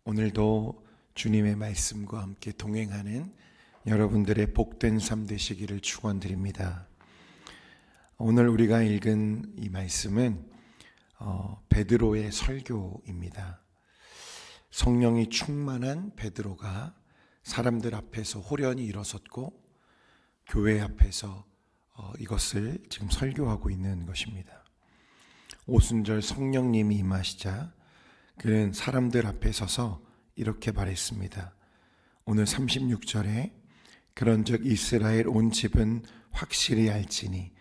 오늘도 주님의 말씀과 함께 동행하는 여러분들의 복된 삶 되시기를 축원드립니다. 오늘 우리가 읽은 이 말씀은 베드로의 설교입니다. 성령이 충만한 베드로가 사람들 앞에서 호련히 일어섰고 교회 앞에서 이것을 지금 설교하고 있는 것입니다. 오순절 성령님이 임하시자 그는 사람들 앞에 서서 이렇게 말했습니다. 오늘 36절에 그런즉 이스라엘 온 집은 확실히 알지니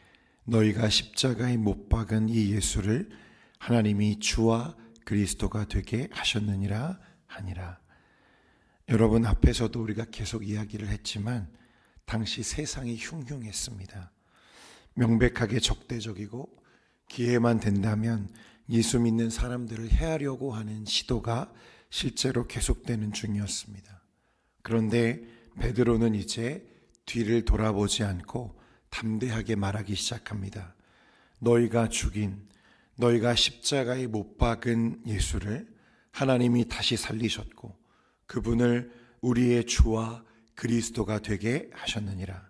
너희가 십자가에 못 박은 이 예수를 하나님이 주와 그리스도가 되게 하셨느니라 하니라. 여러분, 앞에서도 우리가 계속 이야기를 했지만 당시 세상이 흉흉했습니다. 명백하게 적대적이고 기회만 된다면 예수 믿는 사람들을 해하려고 하는 시도가 실제로 계속되는 중이었습니다. 그런데 베드로는 이제 뒤를 돌아보지 않고 담대하게 말하기 시작합니다. 너희가 죽인, 너희가 십자가에 못 박은 예수를 하나님이 다시 살리셨고 그분을 우리의 주와 그리스도가 되게 하셨느니라.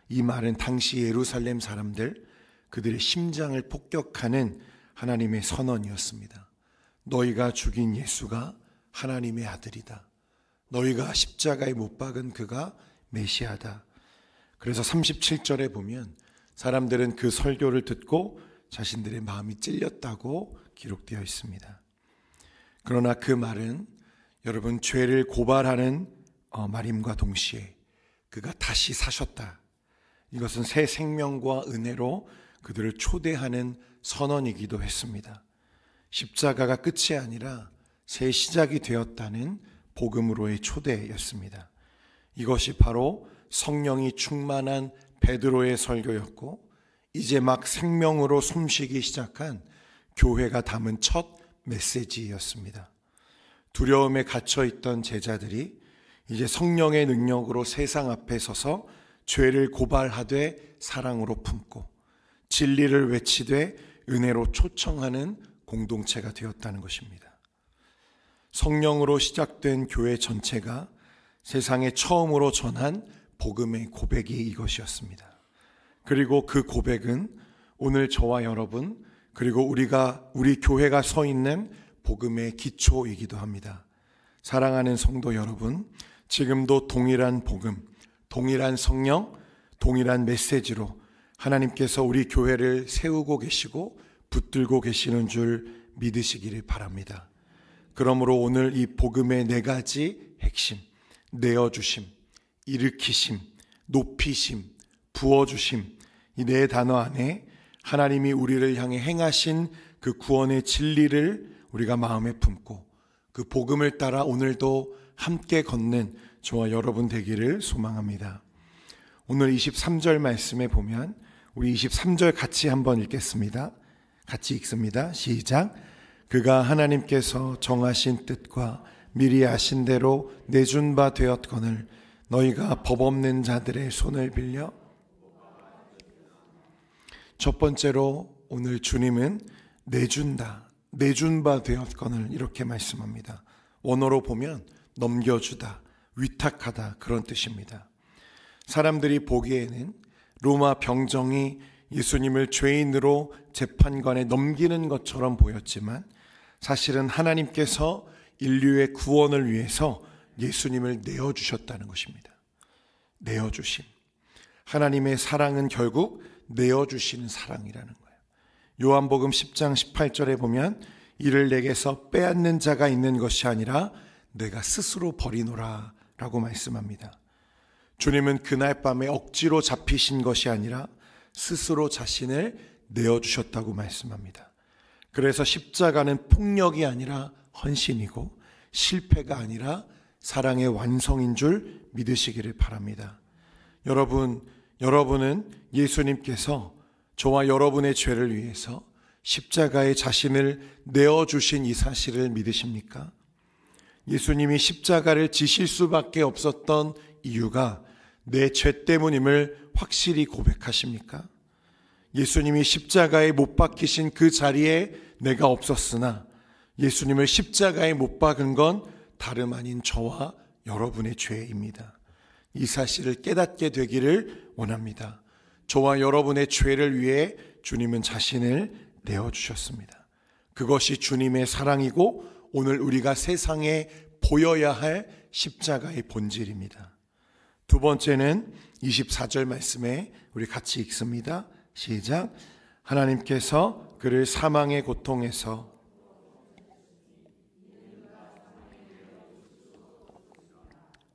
이 말은 당시 예루살렘 사람들, 그들의 심장을 폭격하는 하나님의 선언이었습니다. 너희가 죽인 예수가 하나님의 아들이다. 너희가 십자가에 못 박은 그가 메시아다. 그래서 37절에 보면 사람들은 그 설교를 듣고 자신들의 마음이 찔렸다고 기록되어 있습니다. 그러나 그 말은 여러분, 죄를 고발하는 말임과 동시에 그가 다시 사셨다. 이것은 새 생명과 은혜로 그들을 초대하는 선언이기도 했습니다. 십자가가 끝이 아니라 새 시작이 되었다는 복음으로의 초대였습니다. 이것이 바로 성령이 충만한 베드로의 설교였고 이제 막 생명으로 숨쉬기 시작한 교회가 담은 첫 메시지였습니다. 두려움에 갇혀있던 제자들이 이제 성령의 능력으로 세상 앞에 서서 죄를 고발하되 사랑으로 품고 진리를 외치되 은혜로 초청하는 공동체가 되었다는 것입니다. 성령으로 시작된 교회 전체가 세상에 처음으로 전한 복음의 고백이 이것이었습니다. 그리고 그 고백은 오늘 저와 여러분, 그리고 우리 교회가 서 있는 복음의 기초이기도 합니다. 사랑하는 성도 여러분, 지금도 동일한 복음, 동일한 성령, 동일한 메시지로 하나님께서 우리 교회를 세우고 계시고 붙들고 계시는 줄 믿으시기를 바랍니다. 그러므로 오늘 이 복음의 네 가지 핵심, 내어주심, 일으키심, 높이심, 부어주심, 이 네 단어 안에 하나님이 우리를 향해 행하신 그 구원의 진리를 우리가 마음에 품고 그 복음을 따라 오늘도 함께 걷는 저와 여러분 되기를 소망합니다. 오늘 23절 말씀에 보면 우리 23절 같이 한번 읽겠습니다. 같이 읽습니다. 시작. 그가 하나님께서 정하신 뜻과 미리 아신 대로 내준 바 되었거늘 너희가 법 없는 자들의 손을 빌려. 첫 번째로 오늘 주님은 내준다, 내준 바 되었거늘 이렇게 말씀합니다. 원어로 보면 넘겨주다, 위탁하다 그런 뜻입니다. 사람들이 보기에는 로마 병정이 예수님을 죄인으로 재판관에 넘기는 것처럼 보였지만 사실은 하나님께서 인류의 구원을 위해서 예수님을 내어주셨다는 것입니다. 내어주심. 하나님의 사랑은 결국 내어주시는 사랑이라는 거예요. 요한복음 10장 18절에 보면 이를 내게서 빼앗는 자가 있는 것이 아니라 내가 스스로 버리노라 라고 말씀합니다. 주님은 그날 밤에 억지로 잡히신 것이 아니라 스스로 자신을 내어주셨다고 말씀합니다. 그래서 십자가는 폭력이 아니라 헌신이고 실패가 아니라 사랑의 완성인 줄 믿으시기를 바랍니다. 여러분은 예수님께서 저와 여러분의 죄를 위해서 십자가에 자신을 내어주신 이 사실을 믿으십니까? 예수님이 십자가를 지실 수밖에 없었던 이유가 내 죄 때문임을 확실히 고백하십니까? 예수님이 십자가에 못 박히신 그 자리에 내가 없었으나 예수님을 십자가에 못 박은 건 다름 아닌 저와 여러분의 죄입니다. 이 사실을 깨닫게 되기를 원합니다. 저와 여러분의 죄를 위해 주님은 자신을 내어주셨습니다. 그것이 주님의 사랑이고 오늘 우리가 세상에 보여야 할 십자가의 본질입니다. 두 번째는 24절 말씀에 우리 같이 읽습니다. 시작. 하나님께서 그를 사망의 고통에서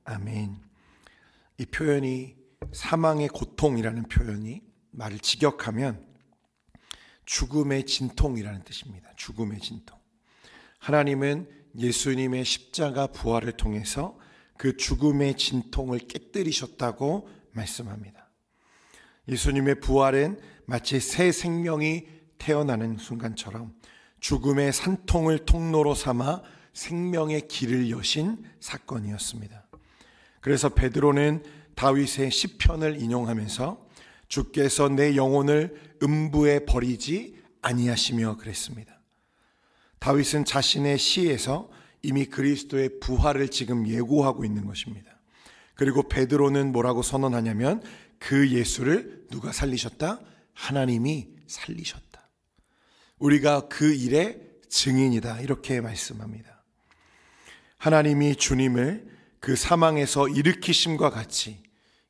아멘. 이 표현이 사망의 고통이라는 표현이 말을 직역하면 죽음의 진통이라는 뜻입니다. 죽음의 진통. 하나님은 예수님의 십자가 부활을 통해서 그 죽음의 진통을 깨뜨리셨다고 말씀합니다. 예수님의 부활은 마치 새 생명이 태어나는 순간처럼 죽음의 산통을 통로로 삼아 생명의 길을 여신 사건이었습니다. 그래서 베드로는 다윗의 시편을 인용하면서 주께서 내 영혼을 음부에 버리지 아니하시며 그랬습니다. 다윗은 자신의 시에서 이미 그리스도의 부활을 지금 예고하고 있는 것입니다. 그리고 베드로는 뭐라고 선언하냐면 그 예수를 누가 살리셨다? 하나님이 살리셨다. 우리가 그 일의 증인이다. 이렇게 말씀합니다. 하나님이 주님을 그 사망에서 일으키심과 같이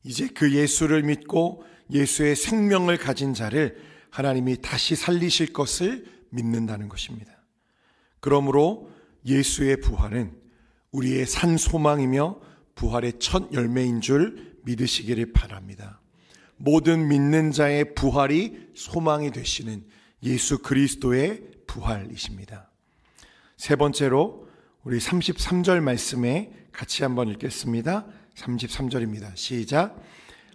이제 그 예수를 믿고 예수의 생명을 가진 자를 하나님이 다시 살리실 것을 믿는다는 것입니다. 그러므로 예수의 부활은 우리의 산 소망이며 부활의 첫 열매인 줄 믿으시기를 바랍니다. 모든 믿는 자의 부활이 소망이 되시는 예수 그리스도의 부활이십니다. 세 번째로 우리 33절 말씀에 같이 한번 읽겠습니다. 33절입니다. 시작.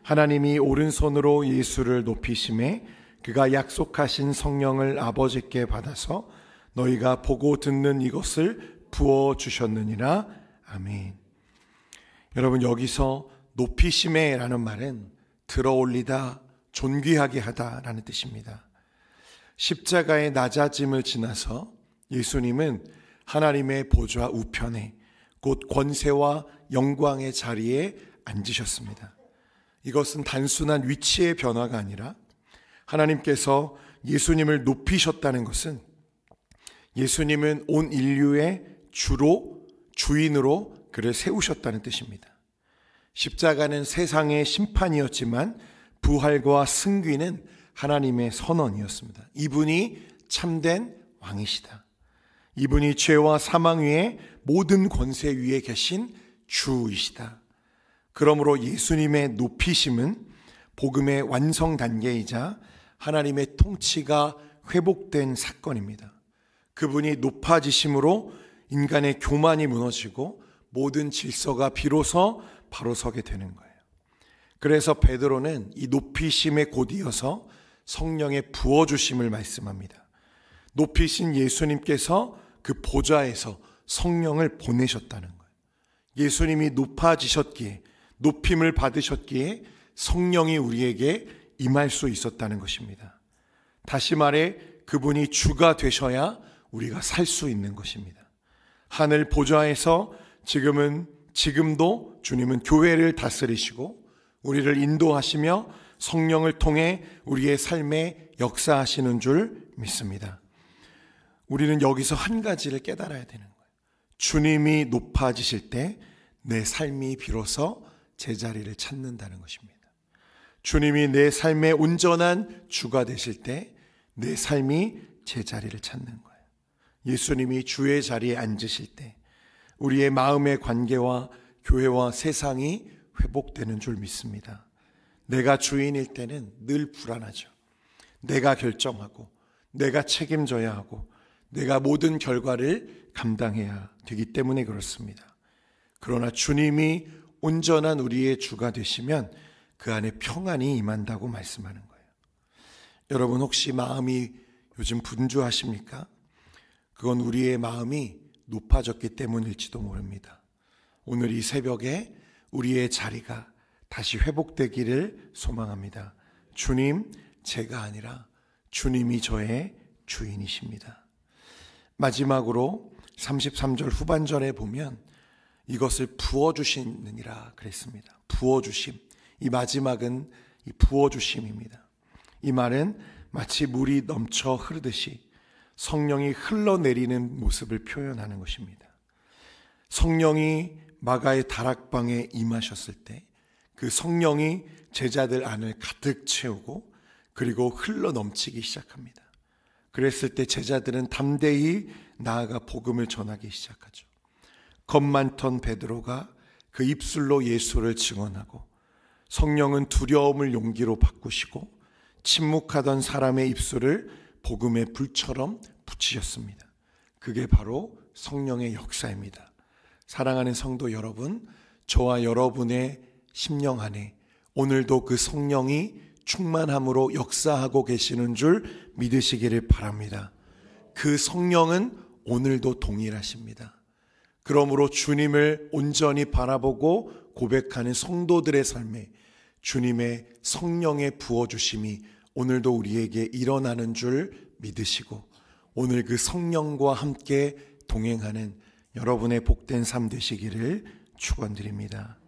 하나님이 오른손으로 예수를 높이심에 그가 약속하신 성령을 아버지께 받아서 너희가 보고 듣는 이것을 부어주셨느니라. 아멘. 여러분, 여기서 높이심에 라는 말은 들어올리다, 존귀하게 하다라는 뜻입니다. 십자가의 낮아짐을 지나서 예수님은 하나님의 보좌 우편에 곧 권세와 영광의 자리에 앉으셨습니다. 이것은 단순한 위치의 변화가 아니라 하나님께서 예수님을 높이셨다는 것은 예수님은 온 인류의 주인으로 그를 세우셨다는 뜻입니다. 십자가는 세상의 심판이었지만 부활과 승귀는 하나님의 선언이었습니다. 이분이 참된 왕이시다. 이분이 죄와 사망 위에 모든 권세 위에 계신 주이시다. 그러므로 예수님의 높이심은 복음의 완성 단계이자 하나님의 통치가 회복된 사건입니다. 그분이 높아지심으로 인간의 교만이 무너지고 모든 질서가 비로소 바로 서게 되는 거예요. 그래서 베드로는 이 높이심에 곧이어서 성령의 부어주심을 말씀합니다. 높이신 예수님께서 그 보좌에서 성령을 보내셨다는 거예요. 예수님이 높아지셨기에, 높임을 받으셨기에 성령이 우리에게 임할 수 있었다는 것입니다. 다시 말해 그분이 주가 되셔야 우리가 살 수 있는 것입니다. 하늘 보좌에서 지금도 주님은 교회를 다스리시고 우리를 인도하시며 성령을 통해 우리의 삶에 역사하시는 줄 믿습니다. 우리는 여기서 한 가지를 깨달아야 되는 거예요. 주님이 높아지실 때 내 삶이 비로소 제자리를 찾는다는 것입니다. 주님이 내 삶의 온전한 주가 되실 때 내 삶이 제자리를 찾는 거예요. 예수님이 주의 자리에 앉으실 때 우리의 마음의 관계와 교회와 세상이 회복되는 줄 믿습니다. 내가 주인일 때는 늘 불안하죠. 내가 결정하고 내가 책임져야 하고 내가 모든 결과를 감당해야 되기 때문에 그렇습니다. 그러나 주님이 온전한 우리의 주가 되시면 그 안에 평안이 임한다고 말씀하는 거예요. 여러분, 혹시 마음이 요즘 분주하십니까? 그건 우리의 마음이 높아졌기 때문일지도 모릅니다. 오늘 이 새벽에 우리의 자리가 다시 회복되기를 소망합니다. 주님, 제가 아니라 주님이 저의 주인이십니다. 마지막으로 33절 후반절에 보면 이것을 부어주시느니라 그랬습니다. 부어주심. 이 마지막은 이 부어주심입니다. 이 말은 마치 물이 넘쳐 흐르듯이 성령이 흘러내리는 모습을 표현하는 것입니다. 성령이 마가의 다락방에 임하셨을 때 그 성령이 제자들 안을 가득 채우고 그리고 흘러 넘치기 시작합니다. 그랬을 때 제자들은 담대히 나아가 복음을 전하기 시작하죠. 겁 많던 베드로가 그 입술로 예수를 증언하고 성령은 두려움을 용기로 바꾸시고 침묵하던 사람의 입술을 복음의 불처럼 붙이셨습니다. 그게 바로 성령의 역사입니다. 사랑하는 성도 여러분, 저와 여러분의 심령 안에 오늘도 그 성령이 충만함으로 역사하고 계시는 줄 믿으시기를 바랍니다. 그 성령은 오늘도 동일하십니다. 그러므로 주님을 온전히 바라보고 고백하는 성도들의 삶에 주님의 성령의 부어주심이 오늘도 우리에게 일어나는 줄 믿으시고 오늘 그 성령과 함께 동행하는 여러분의 복된 삶 되시기를 축원드립니다.